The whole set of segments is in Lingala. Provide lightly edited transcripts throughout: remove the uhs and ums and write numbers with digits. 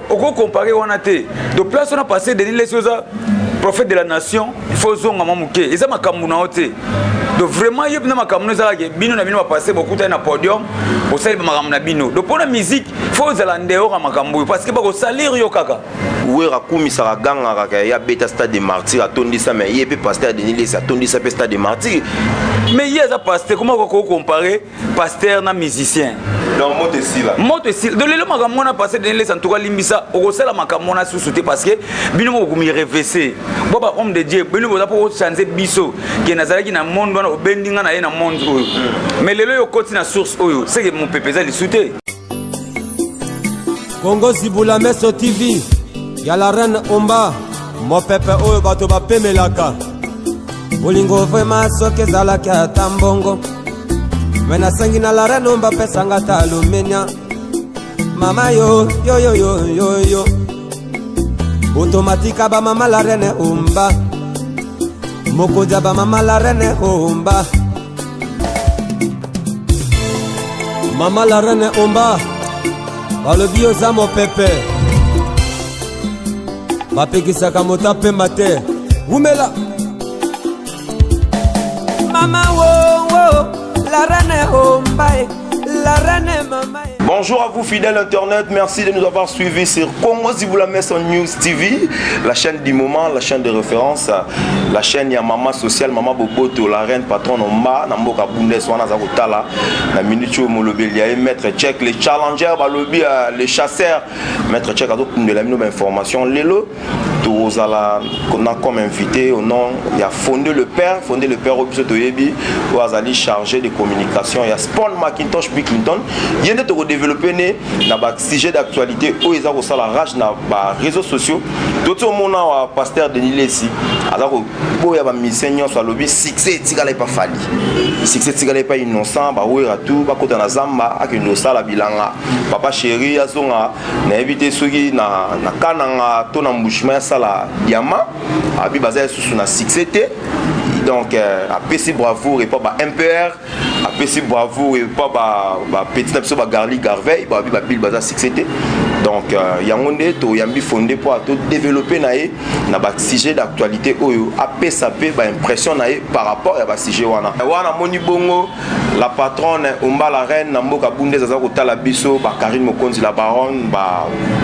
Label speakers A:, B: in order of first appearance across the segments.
A: on comparer on a été de place on a passé Denis Lesoza prophète de la nation faut zonga mamuke eza makambu na ote donc vraiment yep na makambu za ke bino na bino passer beaucoup de na podium pour celle makambu na bino donc pour la musique faut za ndeo ka makambu parce que ba ko salir yo kaka
B: ouera kumisaka ganga ka ya beta stade de martyr atondisa mais yep pasteur Denis Lesoza atondisa pe stade de martyr
A: mais yeza pasteur comment on comparer pasteur na musicien
B: donc
A: moto style de lelo makambu na passer Denis Lesoza en tout cas limbisa o sala makambu na sous-souté parce que bino mo ko mi revêser boba homme de Dieu bino boza pour changer biso ke nazalaki na monde wana obendinga na ye na monde oyo mais lelo yo koti na source oyo c'est que mon pépé za lisouté
C: Congo Zibula Meso TV ya la reine Omba mo pépé oyo bato bapemelaka bolingo vraiment soke zalaki ata mbongo wena sangi na la reine Omba pesanga ta alumenia mama yo yo yo yo yo yo automatique ba mama la reine Omba moko jaba mama la reine Omba mama la reine Omba balobi oza mo pepe bapekisaka moto apema te umela mama wo la reine Omba la reine mama.
B: Bonjour à vous fidèles internet, merci de nous avoir suivis sur Congo Zibula Meso News TV, la chaîne du moment, la chaîne de référence, la chaîne ya Mama Social, Mama Boboto, la reine patron Omba, Namboka Bundes, Wana Zakotala, la minute Molobelia, Maître Tchèque, les challengers, Balobi, les chasseurs, Maître Tchèque, de la minute information, Lelo, Touzala, qu'on a comme invité au nom, il y a fondé le père au Biso Toyebi, Ouazali chargé de communication, il y a Spawn Macintosh Clinton, il y a des développer un sujet d'actualité où ils ont la rage dans les réseaux sociaux. Tout le monde a pasteur Denis Lesoza. Alors, il y a des missions sur le lobby. Succès, c'est pas fallu. Succès, c'est pas innocent. Il y a tout. Il y a Zamba, il y a Bilanga. Papa chéri, il y a évité ceux qui na kananga ton embouchement ça la yama. Abi basé sur na succès. Donc, à PC bravoure et pas MPR, à PC bravoure et pas petit épisode Garli Garveille, Bill Baza succès. Donc, il y a un monde qui fondé pour développer un sujet d'actualité à PSAP, impression par rapport à ce sujet. Wana Moni Bongo, la patronne Omba la reine, Namboka Bundes Azakota la biso, Karine Mokonzi la baronne,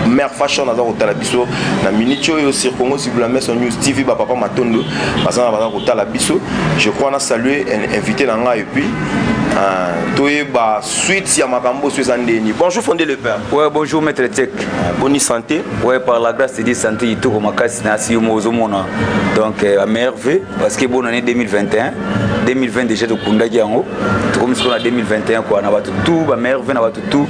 B: mère fashion Azakota la biso, na minicho et aussi Congo Zibula Meso News TV, Papa Matondo, Azakota la biso. Je crois qu'on a salué et invité Nanga et puis suite ya makambo Suezandeni. Bonjour fondé le père.
A: Ouais, bonjour maître Tchèque.
B: Bonne santé.
A: Ouais, par la grâce de Dieu santé il tourne ma casse na si mo zomona. Donc à merveille parce que bonne année 2021, 2020 déjà de kunda yango. Comme ce qu'on a 2021 quoi, na ba tout ba merveille na ba tout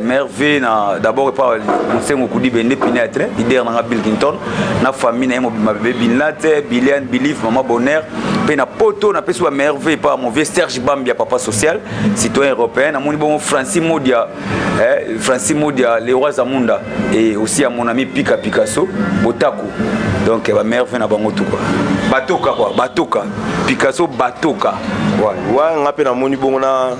A: merveille na d'abord par on sait ngokudi bende pinetre, leader na Bill Clinton, na famille na ma bébé Bin Laden, Bilian Bilif, maman bonheur, pe na poto na peso ba merveille par mon vieux Serge Bambia papa social, citoyen européen, na mon bon Francis Modia, les rois Zamunda et aussi à mon ami Pika Picasso, Botaku. Donc ba merveille na bango tout quoi. Batoka quoi, Batoka. Picasso Batoka.
B: Ouais, ngape na moni bon na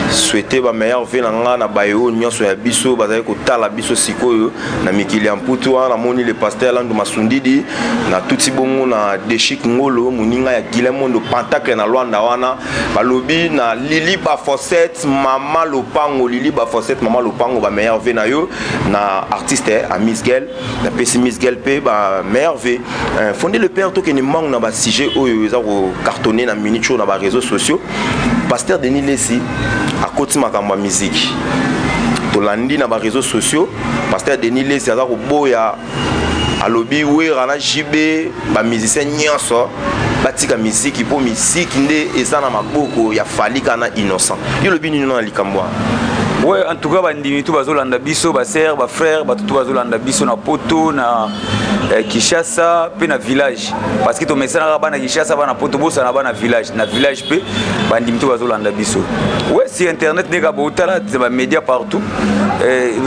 B: souhaiter ba meilleur vie na bayo nyonso ya biso bazali ko tala biso sikoyo na mikili amputu na moni le pasteur Lando Masundidi na tuti bongo na Deshik Ngolo muninga ya Gilemondo Pentacle na Luanda wana balobi na Lili Bafosset mama Lopango Lili Bafosset mama Lopango ba meilleur vie na yo na artiste a Miss Girl na PC Miss Girl pe ba meilleur vie fondé le père to ke ni mang na ba sujet oyo za ko cartonner na minicho na ba réseaux sociaux pasteur Denis Lesoza à côté de la musique. Tolandi na ba réseaux sociaux, pasteur Denis Lesoza ko boya alobi wera JB ba musicien nyonso batika musique pour musique nde eza na maboko ya fali kana innocent. Yo lobi nino na likambo.
A: Ouais, en tout cas bandimi tout bazolanda biso ba sœur ba frère ba tout bazolanda biso na poto na Kishasa pe na village parce que to mesana bana Kishasa bana poto bosa na bana village pe bandimi tout bazolanda biso. Ouais, si internet nega botala ba média partout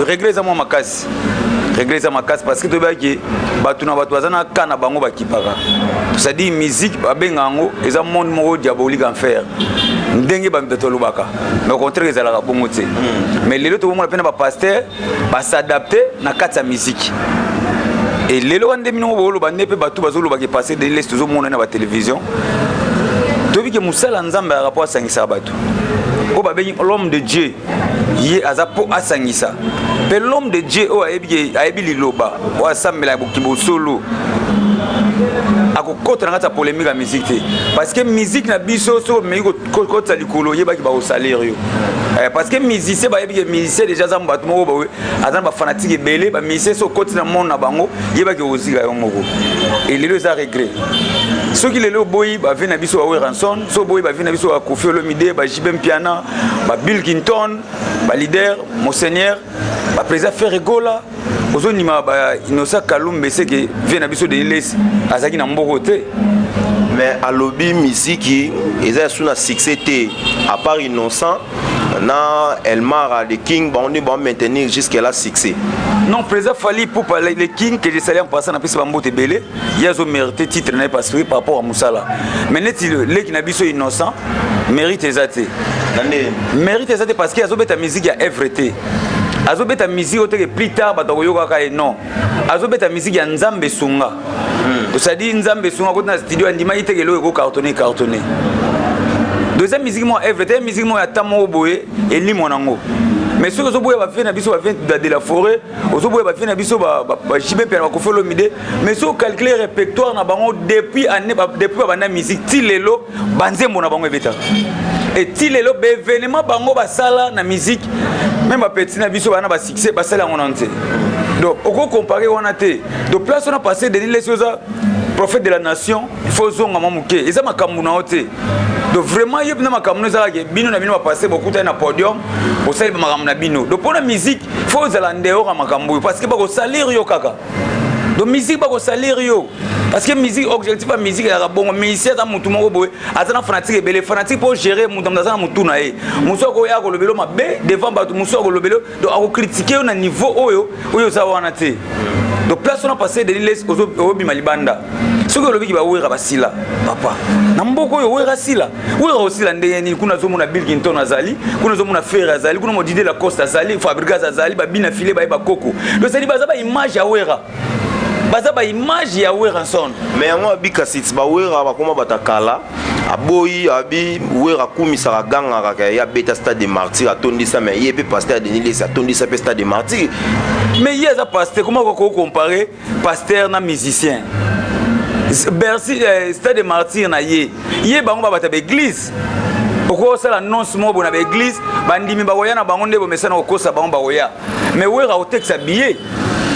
A: régler ça moi makasi. Régler ça makasi parce que to ba ki batu na batu bazana kana bango ba kipaka. C'est-à-dire musique ba bengango eza monde moko diabolique en faire. ndenge bato lobaka mais au contraire ezalaka bongo te mais lelo tokomona pena ba pasteur ba s'adapter na kati ya musique et lelo wande mino boloba nepe bato bazoloba ke passer de l'est tozomona na ba télévision tobi ke musala nzambe ya rapport asangisa bato o babengi l'homme de Dieu ye azapo asangisa pe l'homme de Dieu o ayebi liloba o asambela bokibo solo akokota na kati ya polémique ya musique te parce que musique na biso so mei kokota likolo yebaki ba osalaire yo parce que musicien bayebi ke musicien déjà za mbato moko bawe azana ba fanatique ebele ba musicien so koti na monde na bango yebaki ozika yo moko et lelo za regret soki lelo boyi ba vina biso wa Ranson so boyi ba vina biso wa Koffi Olomide ba JB Mpiana ba Bill Clinton ba leader Monseigneur ba président Ferregola ozonima ba Inosa Kalumbe seke vina biso de l'Est azaki na mboko te
B: mais à lobby musique eza suna succès te à part Innocent na Elmar de King on est bon maintenir jusqu'à la succès
A: non président Fally pour parler les King que je salue en passant na pesa bambote belé yazo mérité titre na parce que par rapport à Moussala mais net le qui na biso Innocent mérite ezate mérite ezate parce que yazo beta musique ya everything azobeta musique oteke plus tard batakoyoka ka non azobeta musique ya nzambe sunga c'est-à-dire nzambe sunga ko na studio andima iteke lo ko cartonner deuxième musique moi everything musique moi ya tamo boye eli monango mais ceux qui ont fait na biso de la forêt ozoboye ba fait na biso ba chibe pe ba Koffi Olomide mais so calculer répertoire na bango depuis année depuis ba na musique ti lelo banzembo na bango ebeta et ti lelo be événement bango ba sala na musique même ba petit na biso bana ba succès ba sala ngonante donc oko comparer wana te donc place on a passé de les choses prophète de la nation il faut zonga mamuke eza makambu na ote donc vraiment yeb na makambu za ke bino na bino ba passer beaucoup na podium au sel makambu na bino donc pour la musique faut za ndeo makambu parce que ba ko salir yo kaka donc musique ba ko salir yo parce que musique objectif ba musique ya bongo musicien za mutu moko boye azana fanatique ebele fanatique pour gérer mutu mdaza na mutu na ye muso ko ya ko lobelo mabe devant ba muso ko lobelo donc ako critiquer na niveau oyo za wana te donc place on a passé de l'Est au Bimalibanda ce que le biki ba wera basila papa na mboko yo wera sila osila ndeni kuna zo mona Bill Clinton azali kuna zo mona Ferre azali kuna mo Didier Lacoste azali Fabregas azali ba bina filé ba koko donc c'est ba image ya wera baza ba image ya Ranson
B: mais yango abika sits ba wera ba koma batakala aboyi abi wera kumisa ganga ka ya beta stade de martyr atondisa mais yé pe pasteur Denis Les atondisa pe stade de martyr
A: mais yé za pasteur comment ko comparer pasteur na musicien Bercy stade de martyr na yé bango ba bata be église pourquoi ça l'annonce mo bona be église bandimi ba koya na bango ndebo mesana kokosa bango ba koya mais wera au texte billet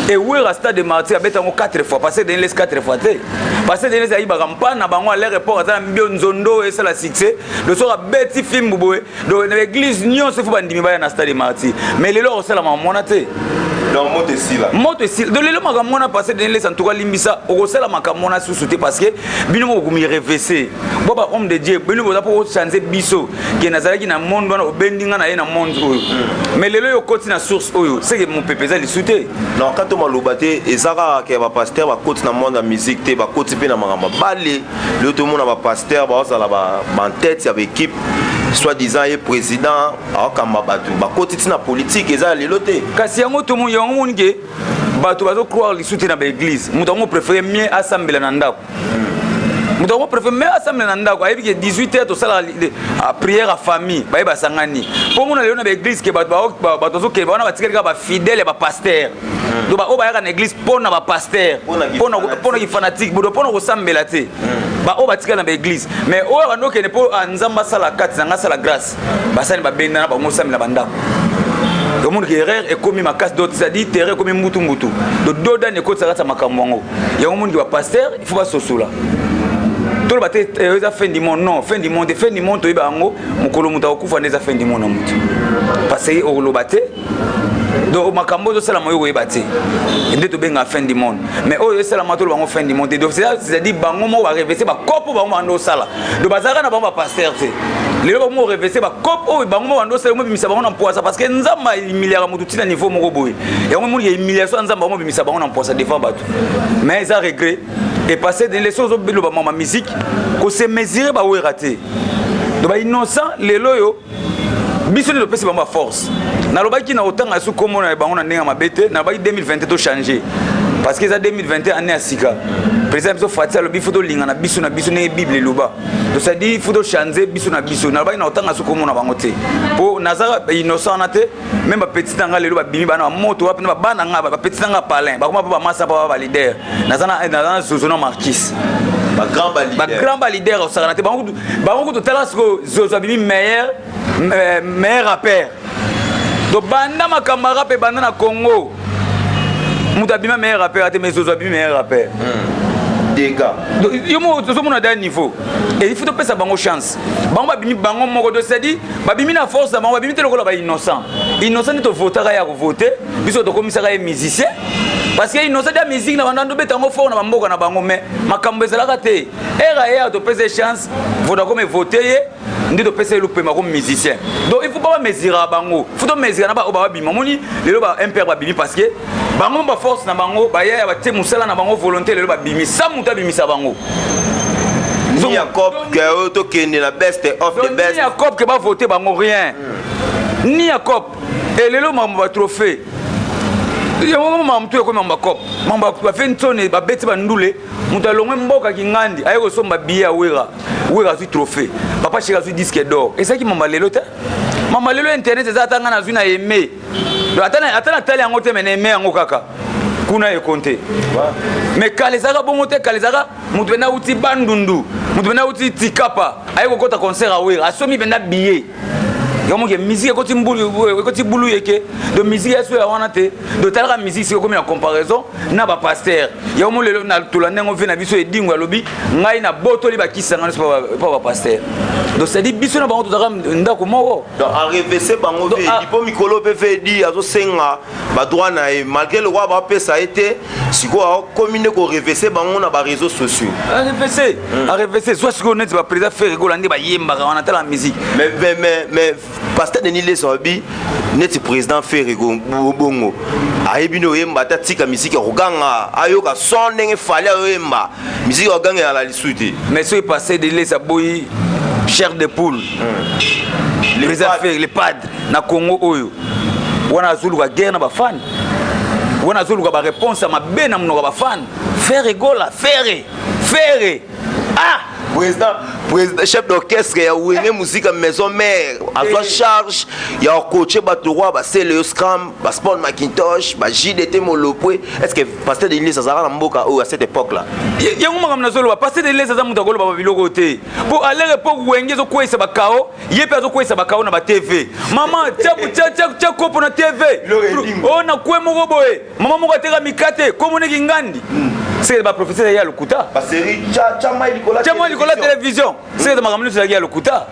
A: et où est stade de martyr abeta ngo 4 fois passer dans les 4 fois té passer dans les aïba rampa na bango à l'aéroport ata mbio nzondo et ça la succès le soir beti film boboé dans l'église nyon se faut bandimi ba na stade de martyr mais les lors ça la mona té
B: donc moto sila
A: de lelo makamona passer dans les en tout cas limbisa au sala makamona sous-souté parce que bino mo gumi reverser boba homme de Dieu bino boza pour changer biso qui nazalaki na monde wana obendinga na ye na monde oyo mais lelo yo koti na source oyo c'est que mon pépeza li souté
B: non quand on malobate ezaka ke ba pasteur ba koti na monde na musique te ba koti pe na makamba balé le tout monde ba pasteur ba osala ba en tête ya équipe soi-disant et président akamba batu ba koti na politique eza lelo te
A: kasi yango to mo yango monike bato bazo croire li souté na ba église mutango préférer mieux assembler na ndako mutango préférer mieux assembler na ndako ayebi ke 18h to sala prière à famille ba yeba sangani po mona lelo na ba église ke bato zo ke bana batikeli ka ba fidèle ba pasteur do ba o ba yaka na église pona ba pasteur pona ki fanatique bodo pona ko sambela te ba o batikeli na ba église mais o ya no ke ne po nzamba sala kati na sala grâce ba sali ba benda na ba mo sambela bandako le monde qui erreur et comme ma casse d'autres ça dit terre comme mutu de doda ne ko tsaka makamwango ya monde qui va pasteur il faut pas sosola tout le baté eza fin du monde non fin du monde to ibango mukolo muta okufa neza fin du monde na mutu parce que o lo baté donc makambo to sala moyo yebate ende to benga fin du monde mais o sala mato bango fin du monde donc c'est à dire bango mo va reverser ba kopo bango ando sala do bazaka na bango pasteur te lelo bango mo reverser ba kopo o bango mo ando sala mo bimisa bango na poisa parce que nzamba humiliara mutu tina niveau moko boye yango mo ya humiliation nzamba mo bimisa bango na poisa défend bato mais ça regret et passer dans les choses au belo ba musique ko se mesurer ba o raté donc ba innocent lelo yo biso ne topesi bango force nalobaki na otanga su komo na bango na ndenge mabete na baki 2021 to changer parce que ça 2021 année à sika président biso Fatia lobi photo linga na biso ne bible loba donc ça dit photo changer biso na baki na otanga su komo na bango te po nazara innocent na te même ba petit tanga lelo ba bimi bana moto wa na bana nga ba petit tanga palin ba koma ba massa ba leader nazana Zozo Marquis
B: ba
A: grand leader au Saranate bango to tala ko Zozo bimi meilleur rappeur donc banda makamba rap banda na Congo muta bima meilleur rappeur ate mais Zozo bimi meilleur rappeur
B: dégâts
A: donc yo mo Zozo mo na d'un niveau et il faut to pesa bango chance bango ba bimi bango moko do sedi ba bimi na force bango ba bimi te lokola ba innocent to votera ya ko voter biso to komisaka ya musicien parce que innocent de musique na bandando betango fort na bamboka na bango mais makambo ezalaka te era to pesa chance voda comme voter ndi to pesa lu pema comme musicien donc il faut pas mesurer bango faut to mesurer na ba ba bima moni lelo ba impère ba bimi parce que bango ba force na bango ba ya ba te musala na bango volonté lelo ba bimi sa muta bimi sa bango
B: ni a cop que to kende la best of the best
A: ni a cop que ba voter bango rien ni a cop et lelo ma trophée ya mama mtu yako mamba cop mamba ba fentone ba beti ba ndule muta longwe mboka kingandi ayeko somba bia wera su trophée papa chika su disque d'or et ça qui mamba lelo internet za tanga na zuna aimé donc atana tali yango te mais aimé yango kaka kuna e compter mais kalezaka bongo te kalezaka mutu bena uti bandundu mutu bena uti tikapa ayeko kota concert a wera asomi benda billet Yamo que musique est bulu yeke de musique est sur la wanate de telle musique c'est comme une comparaison na ba pasteur yamo le na tulande ngo vena biso edingo lobi ngai na boto li ba kisanga pas ba pasteur donc c'est dit biso na bango to ndako moko
B: donc en réversé bango ve di po mikolo pe fe di azo senga ba droit na e malgré le roi ba pesa a été siko commune ko réversé bango na ba réseaux sociaux
A: a réversé soit ce qu'on est ba président faire rigoler ndi ba yemba wana telle musique
B: mais pasteur Denis Lesobi net président Ferrego bongo aibino yemba tatika musique roganga ayoka son ndenge fallait yemba musique roganga la lisuite
A: mais ce passé de les aboyi chair de poule les padres na Congo oyo wana zulu ka guerre na ba fan wana zulu ka ba réponse à ma bena mnoka ba fan Ferrego la ferre
B: président chef d'orchestre ya wenge musique maison mère à soi charge ya coacher batoroa ba Célio Scram ba Sport Macintosh ba JDT Molopwe est-ce que pasteur de l'église Azara na mboka à cette époque là
A: yango makam na zolo ba pasteur de l'église Azara mutakolo ba biloko te pour aller époque wenge zo kwesa ba kao yepe zo kwesa ba kao na ba TV maman tia kopo na TV ona kwe moko boye maman moko teka mikate komone kingandi c'est ba professeur ya lokuta
B: ba série chama
A: la télévision c'est de makamno c'est ya lokuta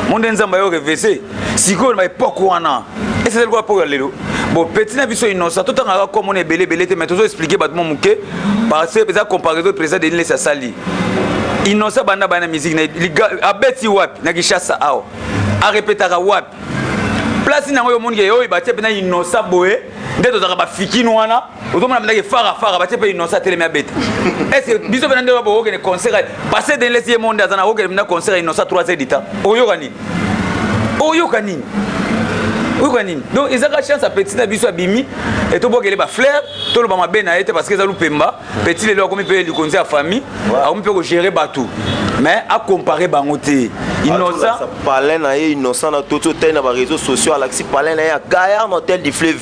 A: monde nzamba yo réversé siko na époque wana et c'est quoi pour lelo bon petit na biso innocent tout en comme on est belé te mais toujours expliquer battement muke parce que ça comparaison président de l'Église sali innocent bana musique na abeti wapi na kishasa ao a répétera wapi place na yo monde yo ba te na innocent boé ndeto za ba fikino wana otomona mndake fara ba te pe innocent telema bête est-ce que biso benande ba bo ke concert passer dans les monde azana o ke na concert innocent 3 heures d'ita oyo kanini donc ils ont la chance à petit na biso abimi et to bokele ba fleur to lo ba mabena été parce que za lupemba petit le comme peut le conseil à famille a on peut gérer batou mais à comparer bangoté innocent
B: parler na innocent na toto na ba réseaux sociaux alaxi parler na ya Gaillard hôtel du fleuve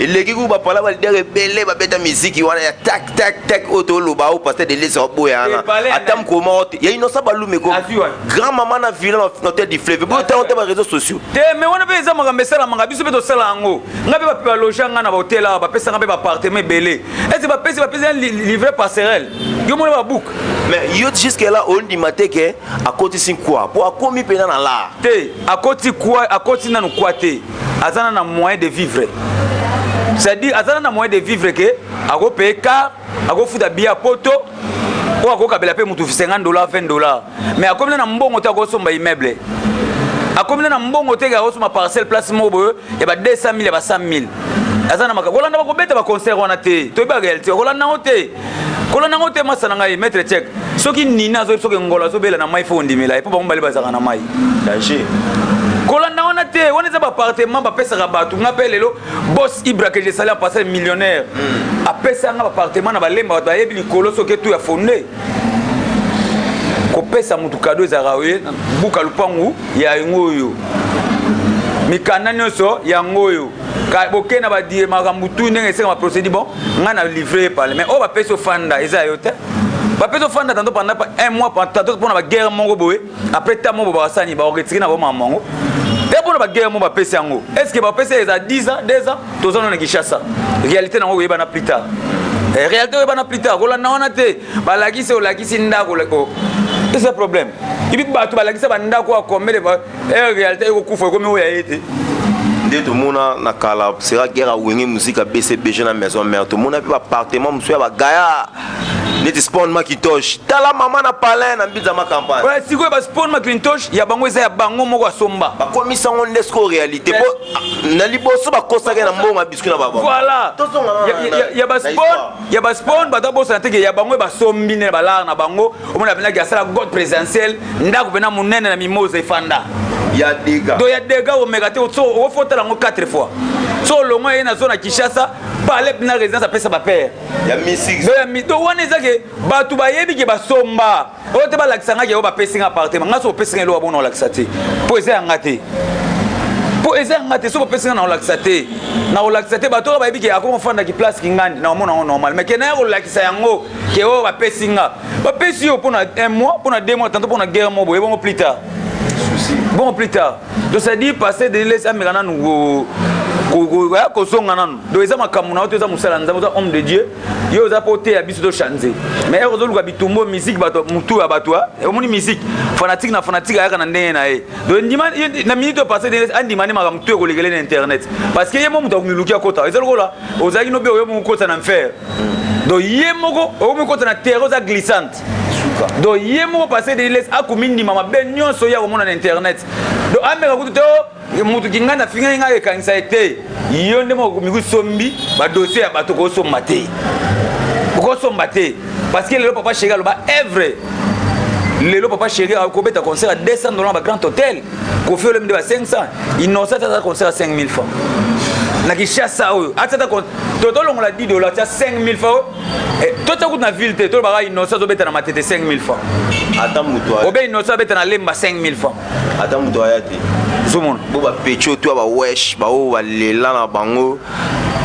B: et les qui ba parler ba leader belé ba beta musique wana ya tac auto lo ba o pasteur de les boyana atam comment ya innocent ba lumeko grand maman na ville hôtel du fleuve bo ta on ba réseaux sociaux
A: mais on a besoin de mesala manga biso beto sala ngo ngabe ba pa loger nga na ba hôtel ba pesa ngabe ba appartement belé est-ce ba pesa livrer passerelle yo mo ba book
B: mais yo jusque là on dit maté que à côté sin quoi pour a commis pena na la
A: te à côté na no quoi te azana na moyen de vivre c'est-à-dire azana na moyen de vivre que a go payer car a go futa bia poto ou a go kabela pe mutu $50 $20 mais a comme na mbongo ta go somba immeuble a comme na mbongo te ga go soma parcelle place mobo e ba 200 000 e ba 100 000 azana maka kolanda ba kobeta ba concert wana te to ba réalité kolanda ngote masana ngai maître check soki nina zo soki ngola zo bela na mai fo ndimela et po ba mbali bazaka na mai
B: danger
A: kolanda wana te wana za ba appartement ba pesa ka batu ngapele lelo boss Ibra que j'ai salé en passer millionnaire a pesa nga ba appartement na ba lemba ba yebi likolo soki tout ya fondé ko pesa mutu kado za rawe buka lupangu ya ngoyo mikana nyonso ya ngoyo ka bokena ba die makambutu ndenge seka ma procédure bon ngana livrer par mais o ba peso fanda eza yo te ba peso fanda tanto pendant un mois pendant pour na guerre mongo boé après ta mongo ba sani ba retire na ba mamango te pour na guerre mongo ba pesa yango est-ce que ba pesa eza 10 ans 2 ans tozana na Kinshasa réalité na ngo yeba na plus tard réalité yeba na plus tard ko la na wana te ba lagisi o lagisi ndako leko c'est un problème et puis ba to ba lagisi ba ndako a combien de réalité ko kufa ko mi o ya été
B: tout le monde na kala sera guerre à wenge musique à BCBG na maison mère tout le monde a pu appartement monsieur ba gaya net spawn Macintosh tala maman na palin na mbiza ma campagne
A: ouais si ko ba spawn Macintosh ya bango eza ya bango moko asomba
B: ba komisa on nesco réalité po na liboso ba kosaka na mbongo biscuit na baba
A: voilà ya ba spawn ba dabo sa teke ya bango ba sombi ne ba la na bango o mona bina ga sala god présidentiel ndako bena munene na mimoza ifanda
B: ya dega
A: do ya dega o megate o so o fotela ngo 4 fois so longo ye na zona Kinshasa parler na résidence apesa ba père
B: ya musique
A: do ya mi do wana ezake batu ba yebi ke ba somba o te ba laksanga ke o ba pesinga appartement ngaso pesinga lo abono laksate po eza ngate po eza ngate so pesinga na laksate na laksate batu ba yebi ke akoma fanda ki place kingandi na omona ngo normal mais ke na ko lakisa yango ke o ba pesinga ba pesi yo pona 1 mois pona 2 mois tanto pona guerre mo boye bon plus tard bon plus tard donc ça dit passer de laisser amirana nous ko songa nanu donc eza makamuna oto eza musala nzambe eza homme de Dieu yo za poté ya biso to changer mais ezo luka bitumbo musique bato mutu ya bato omoni musique fanatique na fanatique aya na ndenge na e donc ndima na minute passer de laisser andi mani makam tu ko legele na internet parce que yemo mutu akumilukia kota eza lokola ozaki no be yo mu kota na enfer donc yemo ko mu kota na terre za glissante donc yemo passer de laisser akumindi mama ben nyonso ya komona na internet donc ameka kutu to mutu kingana finga nga ekanisa ete yo ndemo miku sombi ba dossier ya bato ko somba te parce que le papa chéri aloba evre le papa chéri a kobeta concert à $200 ba grand hôtel ko fait le mde ba 500 innocent à concert à 5000 francs na Kinshasa oyo atata ko toto longola $10 ta 5000 francs et toto ku na ville te to ba innocent zo beta na matete 5000 francs
B: ata muto
A: obe innocent beta na lemba 5000 francs
B: ata muto ayati
A: zomon
B: bo ba pecho to ba wesh ba o ba lela na bango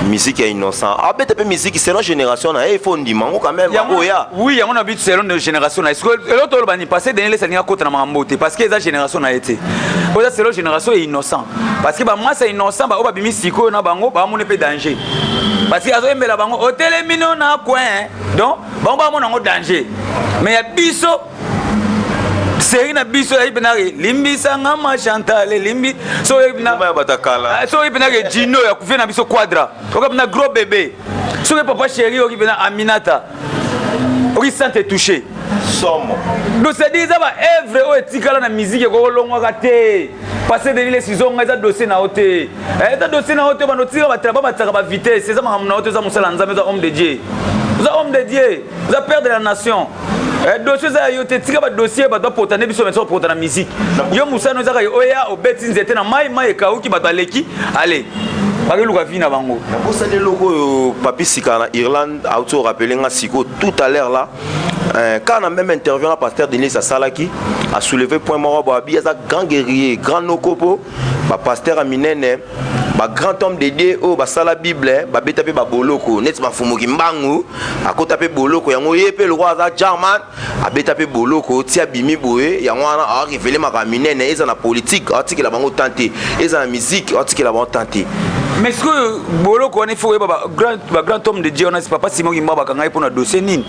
B: musique est innocent abete pe musique c'est la génération na il faut ndimango quand même oya
A: oui yango na bit c'est la génération na est-ce que l'autre bani passé dernier les salinga kota na mambote parce que eza génération na été oza c'est la génération est innocent parce que ba moi c'est innocent ba o ba bimi siko na bango ba mone pe danger parce que azo embela bango hôtel mino na coin donc ba mona ngo danger mais ya biso série na biso ya ibinari limbisa ngama Chantal limbi so ibina
B: batakala
A: so ibina ke Gino ya kufia na biso quadra oka na gros bébé so ke papa chéri oki bina Aminata oki sente touché
B: somo
A: donc c'est dit ça va œuvre o etikala na musique ko longo kate passer de les saisons eza dossier na hote eza dossier na hote ba notira ba traba ba tsaka ba vitesse eza mahamna hote eza musala nzambe eza homme de Dieu eza homme de Dieu eza père de la nation dossier za yo te tika ba dossier ba do potane biso metso potana musique yo musano za ka oya obeti nzete na mai kauki ba baleki allez ba luka vina bango
B: na bossa de logo papi sika na Irlande auto rappeler nga siko tout à l'heure là quand on a même intervenu à pasteur Denis Salaki a soulevé point mort ba bi za grand guerrier grand nokopo ba pasteur Aminene ba grand homme de Dieu o ba sala bible ba beta pe ba boloko net ba fumuki mbangu akota pe boloko yango yepe le roi za German a beta pe boloko tia bimi boye yango ana a révélé ma Aminene eza na politique article la bango tenté eza na musique article la bango tenté
A: mais ce que boloko on faut ba grand homme de Dieu on a papa Simon Kimba ba kanga pour na dossier nini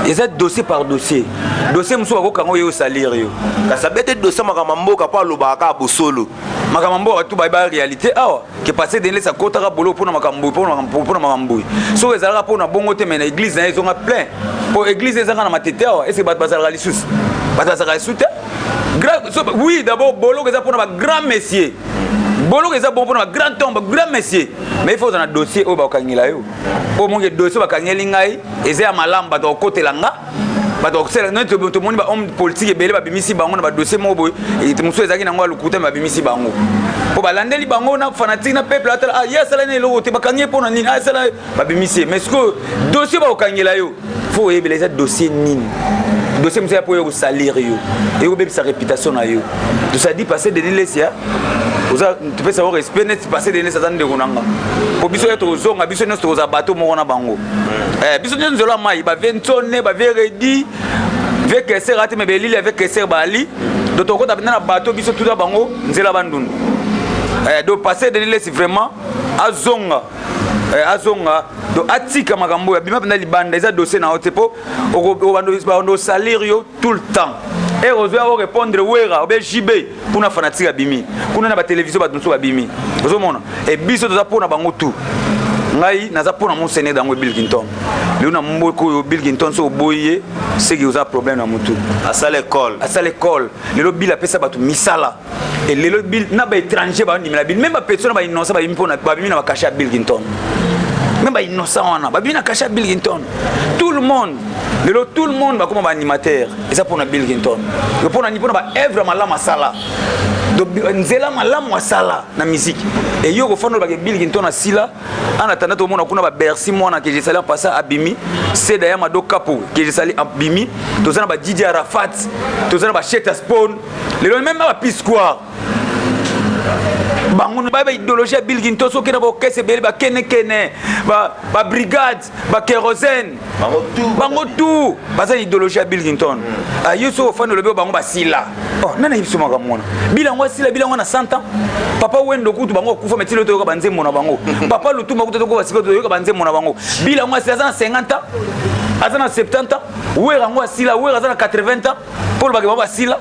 A: eza dossier par dossier muso ko kanga yo salir yo
B: ka sabete dossier makamamboka pa lobaka bosolo
A: makamambo tu ba réalité awa que passer de laisser kotaka bolo pour na makambo pour na makambo so ezala pour na bongo te mais na église na ezonga plein pour église ezanga na matete awa est-ce que ba bazala lisusu ba bazala lisusu oui d'abord bolo que ça pour na grand messieurs boloko eza bon pour un grand tombe grand monsieur mais il faut un dossier au bakangila yo au moins dossier bakangeli ngai eza ya malamba to kotela nga bato c'est notre tout monde ba homme politique ebele ba bimisi bango na ba dossier mo boy et muso ezaki nango alukuta ba bimisi bango po balandeli bango na fanatique na peuple atala ah yes ala ne lo te bakangé pona nini ah sala ba bimisi mais ce que dossier ba okangela yo faut ebele ça dossier nini dossier monsieur pour yo salir yo et yo sa réputation na yo tout ça dit passer de l'Église tu peux savoir respect net passer de l'Église de konanga po biso ya to zonga biso nyonso to za bateau mo na bango biso nyonso la mai ba ventone ba veredi avec ser raté mais belili avec ser bali donc to ko ta na bateau biso tout da bango nzela bandundu donc passer de l'Église vraiment azonga donc atika makambo ya bima pena libanda eza dossier na otepo o salaire tout le temps et ozo a répondre wera obe JB pour na fanatique abimi kuna na ba télévision ba tunso abimi ozo mona et biso to za pona bango tout ngai naza pona mon séné dans Bill Clinton leuna mboko Bill Clinton so boye c'est que oza problème na mutu
B: à ça l'école
A: le Bill a pesa batu misala et le Bill na ba étranger ba ndimela Bill même ba personne ba innocent ba impona ba bimi na ba cacher Bill Clinton même ba innocent wana ba bimi na cacher Bill Clinton tout le monde va comme animateur et ça pour na Bill Clinton le pour na ni pour na ba œuvre malama sala donc nzela malama sala na musique et yo ko fondo ba Bill Clinton asila en attendant tout le monde kuna ba Bercy mona que j'ai salé en passant abimi c'est d'ailleurs ma do capo que j'ai salé abimi to zana ba DJ Arafat to zana ba Cheta Spawn le même ba Pisquoire bango ba idéologie Bill Clinton so kena ba kese bele ba kene ba brigade ba kérosène bango tout basa idéologie Bill Clinton yo so fan le bango ba sila oh nana yibiso makamona bilango sila bilango na 100 ans papa wendo kutu bango kufa metilo to ka banze mona bango papa lutuma kutu to ko basiko to ka banze mona bango bilango sila za 50 ans azana 70 ans werango sila wera za 80 ans pour ba ba sila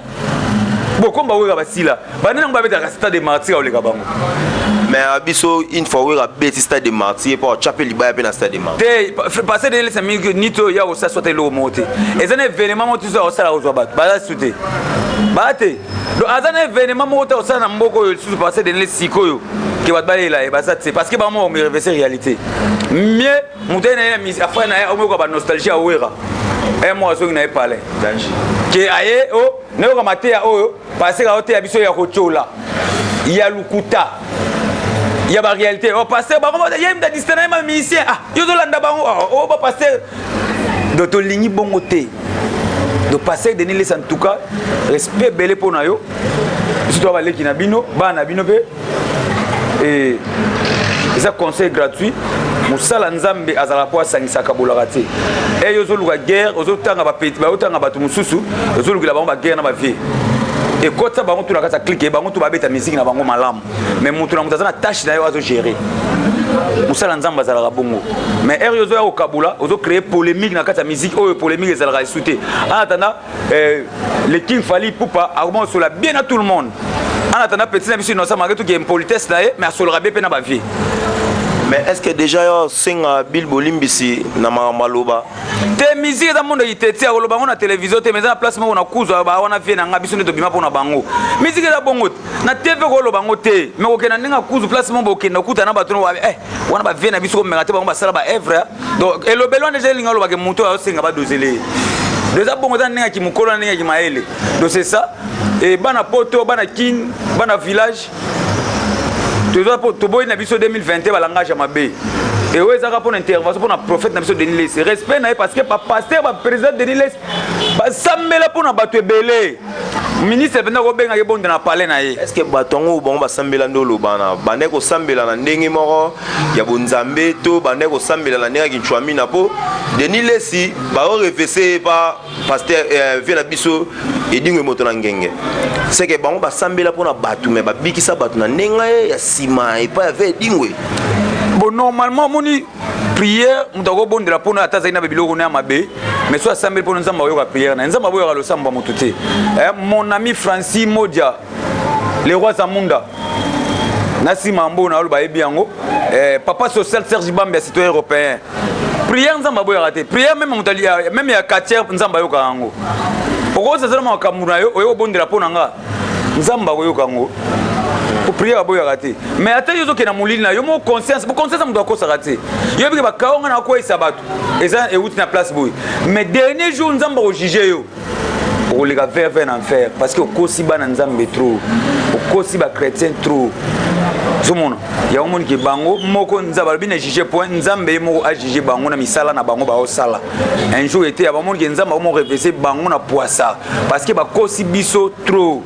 A: bokomba wera basila banana ngba beta stade de martyr oleka bango
B: mais abiso une fois wera beti stade de martyr pour chaper libaya pe na stade de martyr
A: te passer de l'Église nito ya o sa sote lo monte ezana événement mo tuzo o sala o zo bat bala soute bate do azana événement mo to sala na mboko yo sous passer de l'Église sikoyo ke bat balela e basa c'est parce que ba mo me reverser réalité mieux mutene na mise afana na o ko ba nostalgie a wera et moi so na parler ke aye o ne ko matea o passer a hotel biso ya ko chola ya lukuta ya ba réalité o passer ba ko ya mda distance ma musicien ah yo zo landa bango o ba passer do to lingi bongo te do passer de l'Église en tout cas respect belé pour na yo surtout ba leki na bino ba na bino pe et c'est un conseil gratuit musala nzambe azala po sangisaka bolaka te e yo zo luka guerre ozo tanga ba petit ba otanga batu mususu ozo lukila bango ba guerre na ba vie et kota bango tu na kata cliquer bango tu ba beta musique na bango malamu mais mutu na mutazana tâche na yo azo gérer musala nzambe azala bongo mais er yo zo ya okabula ozo créer polémique na kata musique oyo polémique ezala esouté en attendant le King Fally Ipupa argument sur la bien à tout le monde en attendant petit na biso innocent malgré tout qui est politesse na mais asolera bien na ba vie.
B: Mais est-ce que déjà yo singa Bill Bolimbisi na maloba
A: te musique da monde itete ya lobango na télévision te mais na place mo na kuzo ba wana vie na nga biso nde to bima pona bango musique da bongo na TV ko lobango te mais ko kena ninga kuzo place mo bo kena kuta na bato wana ba vie na biso ko mengate bango ba sala ba œuvre donc et lo belon déjà linga lo ba ke moto ya singa ba dozele déjà bongo za ninga ki mukolo na ninga ki maele donc c'est ça et bana poto bana kin bana village tu boy na biso 2020 ba langage à mabe et ouais ça pour intervention pour na prophète na biso Denis Les respect na parce que pa pasteur ba président Denis Les ba sambela pour na bato belé ministre benda ko benga ke bonde na parler na ye
B: est-ce que batongo bon ba sambela ndolo bana bande ko sambela na ndenge moko ya bonzambe to bande ko sambela na ndenge kinchwami na po Denis Les ba o refese ba pasteur vient na biso et dingue moto na ngenge c'est que bango ba sambela pour na bato mais ba bikisa bato na nenga ya sima et pas avec dingue
A: bon normalement moni prière mutako bondela pona ata zaina biloko na mabe mais soit sambela pona nzamba yoka prière na nzamba boyoka lo samba mutute mon ami Francis Modia le roi Zamunda nasi mambo na oloba ebiango papa social Serge Bamba citoyen européen prière nzamba boyoka te prière même mutali même ya quartier nzamba yoka yango poko ça seulement kamuna yo oyo bondela pona nga nzamba yoka yango prière à boya raté mais attends yo ke na mulina yo mo conscience me doit ko raté yo bi ba kaonga na ko isabato eza e outi na place boy mais dernier jour nzamba ko juger yo pour les gars vers en enfer parce que kosi ba na nzambe trop kosi ba chrétien trop zomona ya omoni ke bango moko nzaba bi na juger point nzambe moko a juger bango na misala na bango ba osala un jour était ya bamoni ke nzamba mo reverser bango na poissa parce que ba kosi biso trop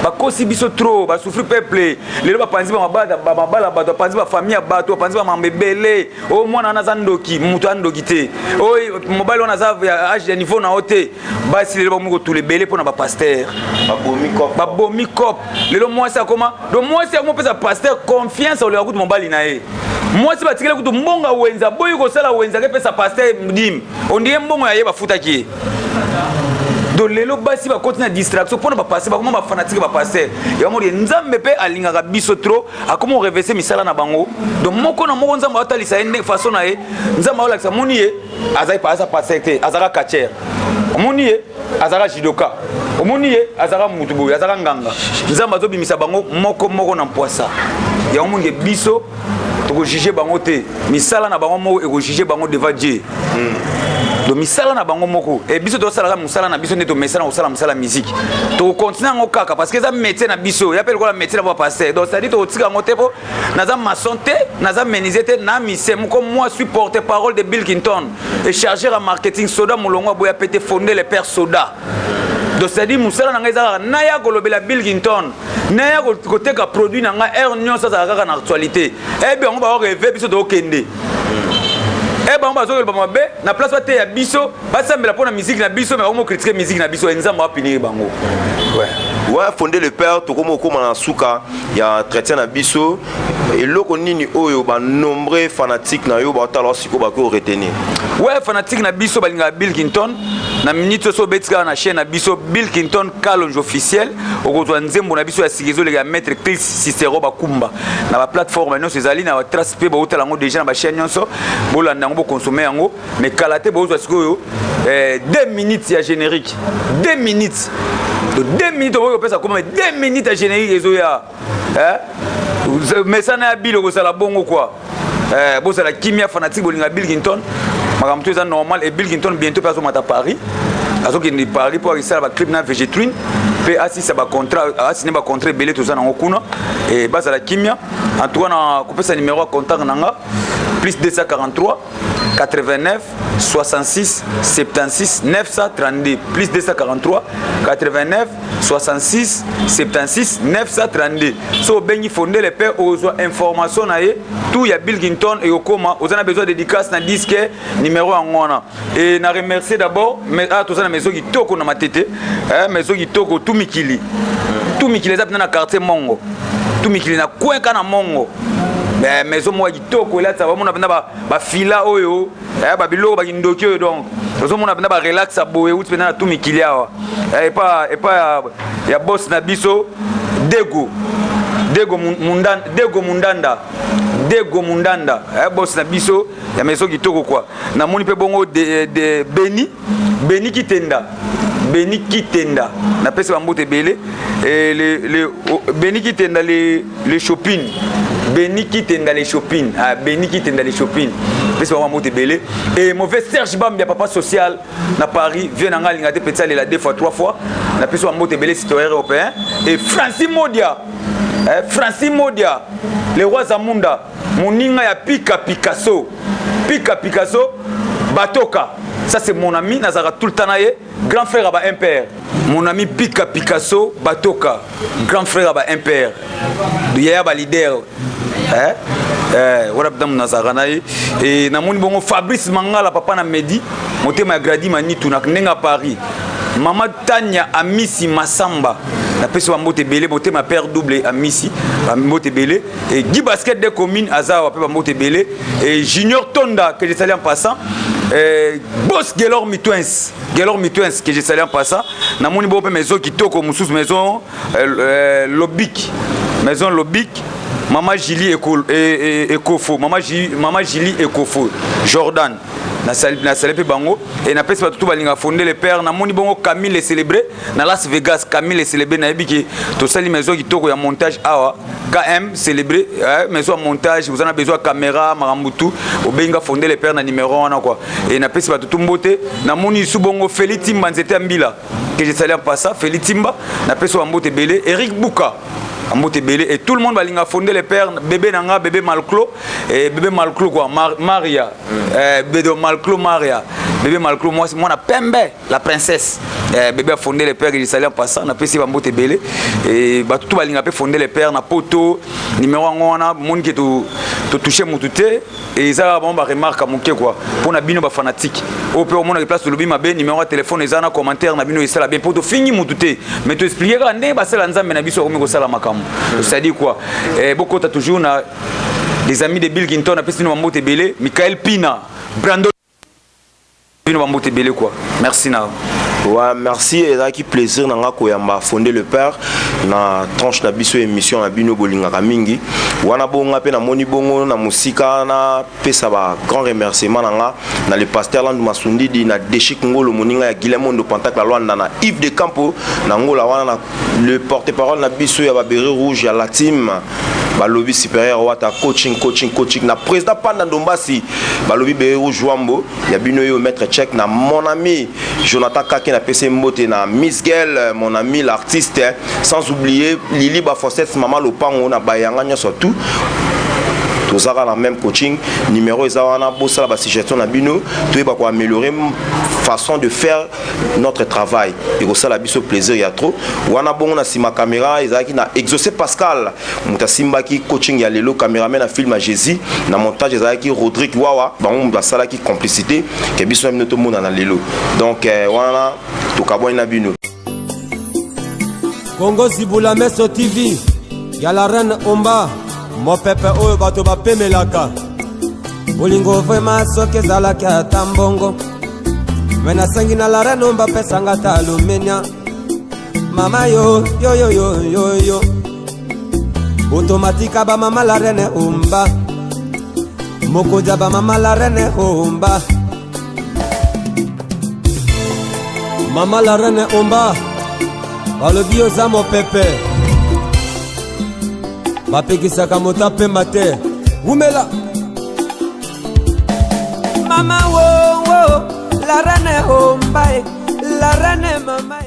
A: bakosi biso trop basouffrir peuple lelo bapanzi ba mabala bato bapanzi ba famille ya bato bapanzi ba mambebele o mwana na zandoki mutu andoki te o mobile wana za âge ya niveau na hote basi lelo bamuko tous les belé pona ba pasteur babomi cop lelo mwasi akoma do mwasi akomo pesa pasteur confiance ole akutu mobali na ye mwasi batikele kutu mbonga wenza boyi ko sala wenza ke pesa pasteur mdim ondie mbongo ya ye bafuta ki do lelo basi ba continue distraction pona ba passer ba comment ba fanatique ba passer ya mo nzambe pe alingaka biso trop akomo reverser misala na bango do moko na moko nzambe atalisa ende façon na ye nzambe ala kisa moni ye azai pasa passer te azaka kacher moni ye azaka jidoka omoni ye azaka mutubu azaka nganga nzambe azobimisa bango moko na poissa ya mo nge biso to juger bango te misala na bango mo e juger bango devant Dieu do misala na bango moko e biso to sala musala na biso neto mesala osala musala musique to continuer ngo kaka parce que ça métier na biso ya pele ko la métier na ba passer donc ça dit to tika ngo tepo na za maçon te na za menuisier te na mise comme moi suis porte-parole de Bill Clinton et chargé en marketing soda molongo boya pété fonder les pères soda donc ça dit musala na ngeza na ya kolobela Bill Clinton na ya koteka produit na nga air nyon ça kaka na actualité e bien on va rêver biso to kende e ba mba zo ba mabe na place ba te ya biso ba sambela pona musique na biso mais on critiquer musique na biso nzamba apinir bango
B: ouais fonder le père to komo na suka ya chrétien na biso et loko nini oyo ba nombreux fanatiques na yo ba talo siko ba ko retenir
A: ouais fanatique na biso balinga Bill Clinton na minute so betika na chaîne na biso Bill Clinton calonge officiel okozwa nzembo na biso ya sigezo le maître Chris Cicero bakumba na ba plateforme no sezali na trace pe ba otala ngo déjà na ba chaîne nyonso bolanda ngo consommer yango mais kalaté bozwa sikoyo 2 minutes ya générique 2 minutes de 2 minutes on peut ça comme 2 minutes à générique ezoya mais ça na Bill ko sala bongo quoi bon c'est la kimia fanatique bolinga Bill Clinton makamto eza normal et Bill Clinton bientôt passe au mata Paris azoki ni Paris pour ça ba clip na Vegetrine pe asi ça ba contrat asi ne ba contrat belé tout ça na okuna et base à la kimia en tout cas na couper sa numéro à contact nanga plus 243 89 66 76 932 plus 243 89 66 76 932 so bengi fonder les pères aux informations na ye tout ya Bill Clinton et okoma aux a besoin de dédicace na disque numéro ngona et na remercier d'abord mais tout ça na maison qui toko na matete maison qui toko tout mikili za na quartier Mongo tout mikili na kwenka na Mongo maison moi kitoko là ça va mona ba fila oyo ba biloko ba kindoki oyo donc maison mona ba relax aboye ou tena tout mikili awa et pas ya boss na biso Dego Mundanda boss na biso ya maison kitoko quoi na moni pe bongo de Beni Kitenda na pesa mbote belé et le Beni Kitenda les shopping Beni Kitenda les shopping pesa mbote belé et mauvais Serge Bambia papa social na Paris vient nga linga te petsa la 2 fois 3 fois na pesa mbote belé citoyen européen et Francis Modia le roi Zamunda moninga ya Picasso Batoka ça c'est mon ami Nazara tout le temps naye grand frère aba impère mon ami Picasso Batoka grand frère aba impère de ya ba leader wala bdam Nazara naye et na moni bongo Fabrice Mangala papa na Medi motema ya gradi manitu na nenga Paris Mama Tanya Amisi Masamba la personne mbote belé motema ma père double Amisi mbote belé et Guy Basket des communes Azawa pe mbote belé et Junior Tonda que je salue en passant Boss Gelor Mitwens que je salue en passant na moni bo pe maison kitoko mususu maison Lobic Maman Julie Ekofo Maman Julie Ekofo Jordan na salepe bango et na pesi tout balinga fonder le père na moni bongo Camille les célébré na Las Vegas. Camille les célébré na yebiki to sali maison qui toko ya montage awa KM célébré maison de montage, vous en avez besoin de caméra marambutu au benga fonder le père na numéro 1 quoi et na pesi tout mbote na moni subongo Felitimba nzete mbila que je salue en passant Felitimba na pesi wa mbote belé Eric Bouka Belé et tout le monde va linga fonder les pères bébé nanga bébé Malclo et bébé Malclo quoi Maria bébé Malclo Maria bébé Malclo moi na Pembe la princesse bébé a fondé les pères et salé en passant na pesi bambote belé et ba tout va linga pe fonder les pères na poto numéro ngona monde qui to toucher mututé et ça bon ba remarque moké quoi pour na bino ba fanatique au peu au monde place le bima ben numéro de téléphone ezana commentaire na bino esala bien pour to fini mututé mais te expliquer quand ndé ba sala nzambe na biso ko sala makam. C'est-à-dire quoi beaucoup t'as toujours des amis de Bill Clinton a pris nous belé Michael Pina Brando nous belé quoi. Merci na.
B: Ouais, merci et là qui plaisir nanga koyamba fonder le père na tranche na biso émission na bino bolinga mingi wana bonga pe na moni bongo na musika na pesa ba grand remerciement nanga na le pasteur Landu Masundidi na Deshik Ngolo moninga ya Guillermo de Pantac la Luanda na Yves de Campo na Ngola wana na le porte-parole na biso ya ba Béret Rouge ya la team ba lobby supérieur wata coaching na président Panda Ndombasi ba lobby Béret Rouge Wambo ya bino yo maître check na mon ami Jonathan Kake na PC Mbote na Miss Girl mon ami l'artiste sans oublier Lili Bafosset maman Lopango na Bayanga surtout tous à la même coaching numéro ezawana bossa la suggestion na bino tout ba ko améliorer façon de faire notre travail et ko ça la biso plaisir ya trop wana bongo na sima caméra ezaki na exaucé Pascal mutasimba ki coaching ya lelo caméraman na film à Jésus na montage ezaki Rodrigue Wawa bango ba sala ki complicité ke biso même tout monde na lelo donc wana to kabwa na bino
C: Congo Zibula Meso TV ya la reine Omba mo pepe oyo bato bapemelaka bolingo vrema soki ezalaki ata mbongo me nasengi na la reine Omba pesanga ta alumenia mama yo automatika bamama la reine Omba mokoja bamama la reine Omba mama la reine Omba balobi oza mo pepe bapekisaka moto apemba te umela mama wo la reine Omba la reine mama